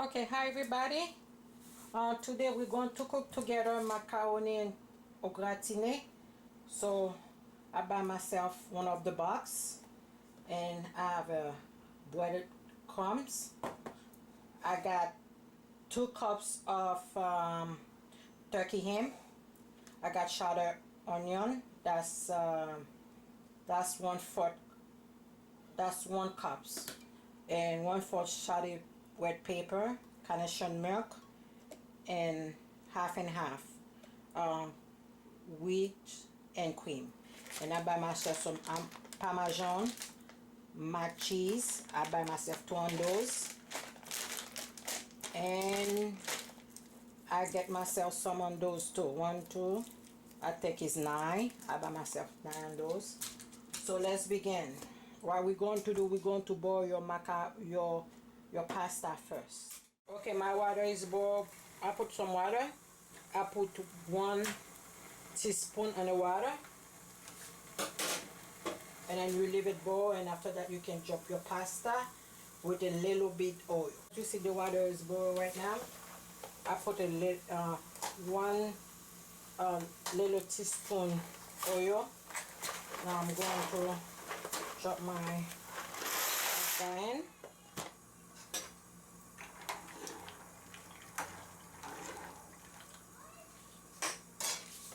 Okay, hi everybody. Today we're going to cook together macaroni gratinee. So I buy myself one of the box and I have breaded crumbs. I got 2 cups of turkey ham. I got shredded onion. That's 1/4. That's 1 cups and 1/4 shredded red pepper, carnation milk, and half and half wheat and cream. And I buy myself some Parmesan mac cheese. I buy myself 2 of those, and I get myself some on those too. 1, 2, I think it's 9. I buy myself 9 of those. So let's begin. What we're going to do, we're going to boil your pasta first. Okay, my water is boiled. I put some water. I put 1 teaspoon in the water, and then you leave it boil, and after that you can drop your pasta with a little bit oil. You see the water is boiled right now. I put a 1 little teaspoon oil. Now I'm going to drop my pasta in.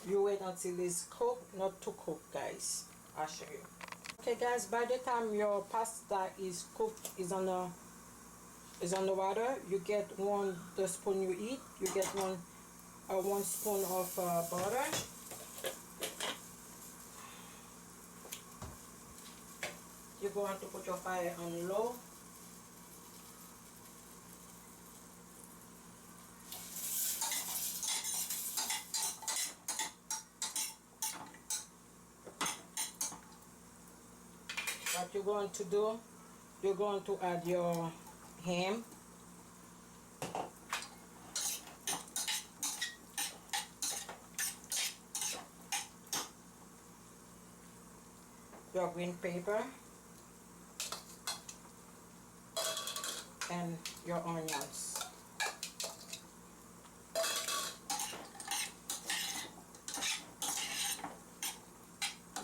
You wait until it's cooked, not too cooked, guys. I'll show you. Okay, guys, by the time your pasta is cooked, is on the water, you get the spoon you eat. You get 1 spoon of butter. You're going to put your fire on low. What you're going to do, you're going to add your ham. Your green pepper and your onions.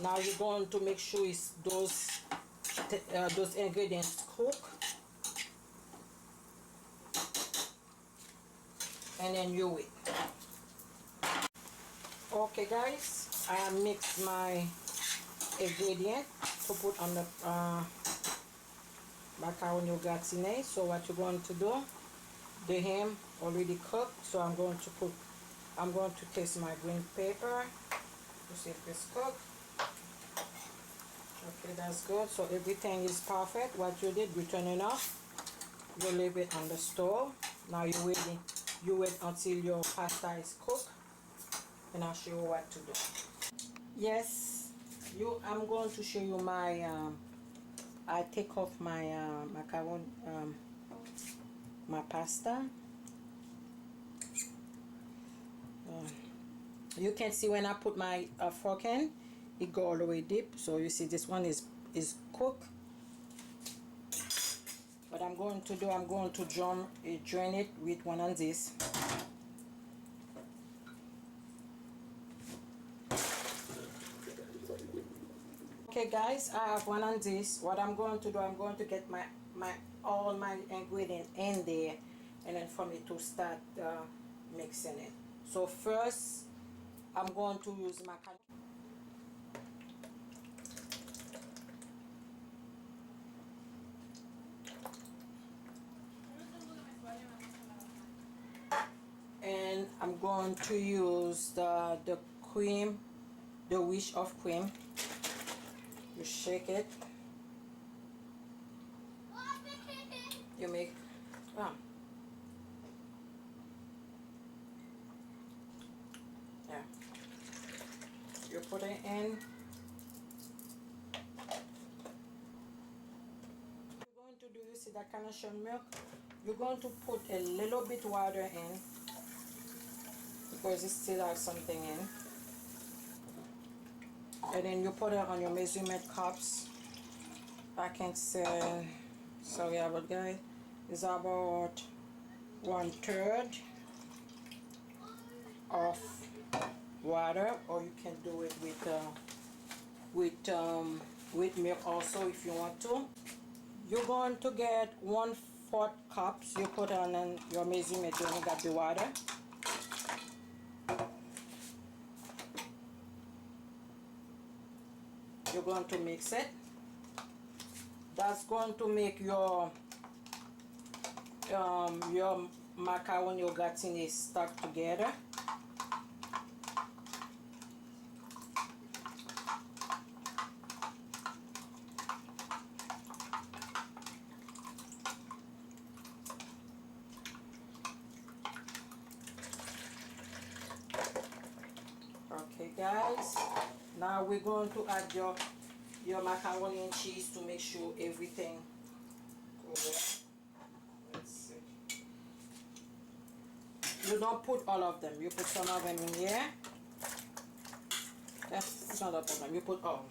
Now you're going to make sure it's those ingredients cook, and then you wait. Okay, guys, I mixed my ingredient to put on the macaroni gratinee. So what you're going to do, the ham already cooked, so I'm going to taste my green pepper to see if it's cooked. Okay, that's good. So everything is perfect. What you did, you turn it off, you leave it on the stove. Now you wait until your pasta is cooked, and I'll show you what to do. Yes, I'm going to show you my I take off my macaroni, my pasta. You can see when I put my fork in, it go all the way deep. So you see this one is cooked. What I'm going to do, I'm going to join it with one of this. Okay, guys, I have one on this. What I'm going to do, I'm going to get all my ingredients in there, and then for me to start mixing it. So first, I'm going to use macaroni. And I'm going to use the cream, the whisk of cream. You shake it. You make yeah. You put it in. You're going to do, you see that carnation milk? You're going to put a little bit water in, because it still has something in. And then you put it on your measurement cups. I can say, sorry about guys, it's about 1/3 of water, or you can do it with milk also if you want to. You're going to get 1/4 cups. You put on your measurement when you got the water. You're going to mix it. That's going to make your macaroni gratinee stuck together. Okay guys, now we're going to add your macaroni and cheese to make sure everything goes. Let's see. You don't put all of them, you put some of them in here. That's not a problem, you put all.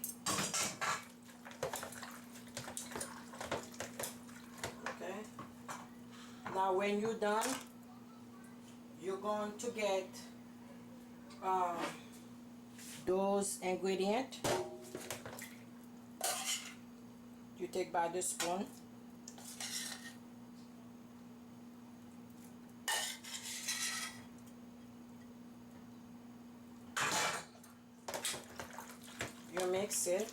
Okay, now when you're done, you're going to get those ingredients. You take by the spoon. You mix it.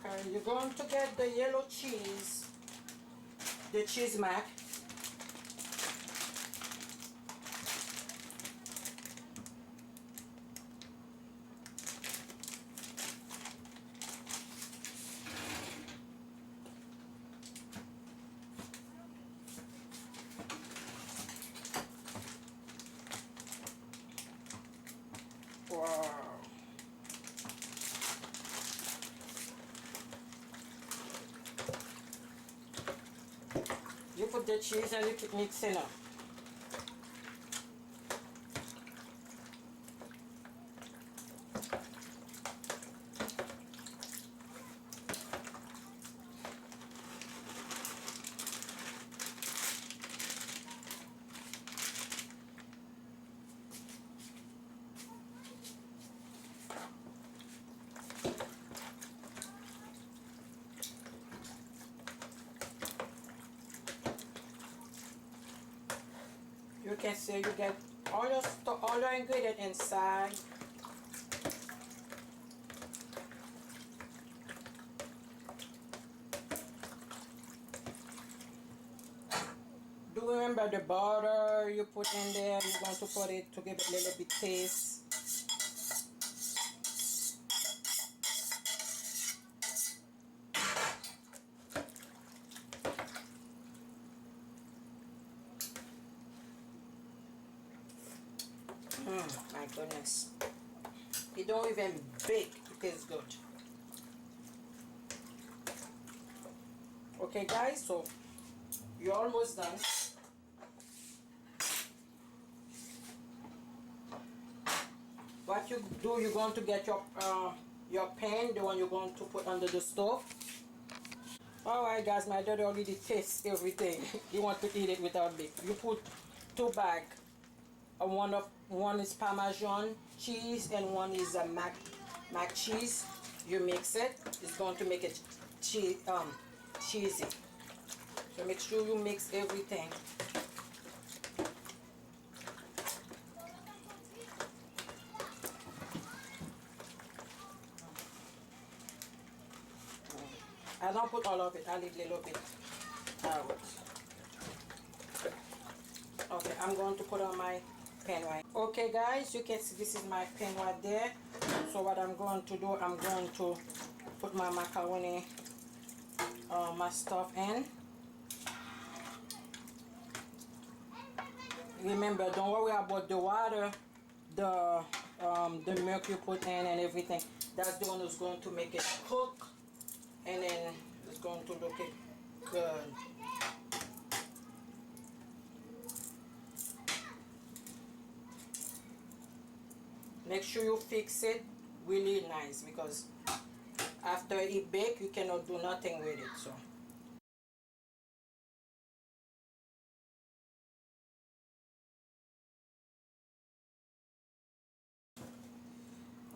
Okay, you're going to get the yellow cheese, the cheese mac. Wow. You put the cheese and you keep mixing up. You can see you get all your ingredients inside. Do remember the butter you put in there. You're going to put it to give it a little bit taste. My goodness, it don't even bake, it tastes good. Okay guys, so you're almost done. What you do, you're going to get your pan, the one you're going to put under the stove. Alright guys, my daughter already tastes everything. You want to eat it without bake. You put 2 bags. One is Parmesan cheese and one is mac cheese. You mix it. It's going to make it cheesy. So make sure you mix everything. I don't put all of it. I leave a little bit out. Okay, I'm going to put on my pan right. Okay guys, you can see this is my pan right there. So what I'm going to do, I'm going to put my macaroni, my stuff in. Remember, don't worry about the water, the milk you put in and everything. That's the one who's going to make it cook, and then it's going to look it good. make sure you fix it really nice, because after it bake you cannot do nothing with it. So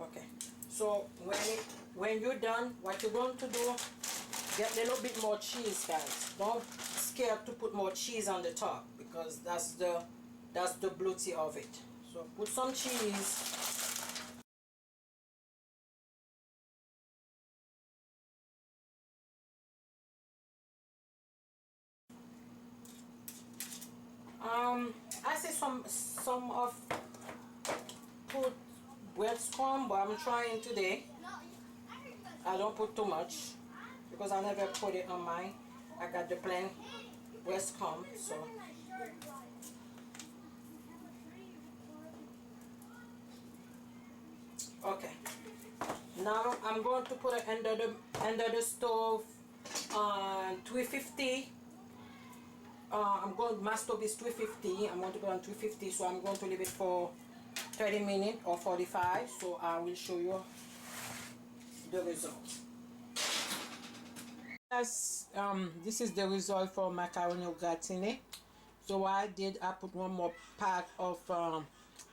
okay, so when you're done, what you're going to do, get a little bit more cheese, guys. Don't scared to put more cheese on the top, because that's the beauty of it. So put some cheese. I see some of put breadcrumb, but I'm trying today. I don't put too much because I never put it on mine. I got the plain breadcrumb, so okay. Now I'm going to put it under the stove on 350. My stove is 350. I'm going to put on 350, so I'm going to leave it for 30 minutes or 45. So I will show you the result. Yes, this is the result for macaroni gratinee. So what I did, I put one more pack of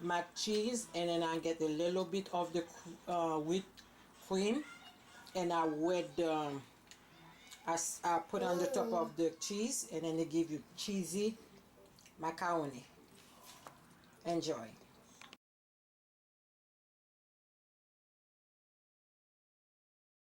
mac cheese, and then I get a little bit of the whipped cream, and I wet the I put on the top of the cheese, and then they give you cheesy macaroni. Enjoy.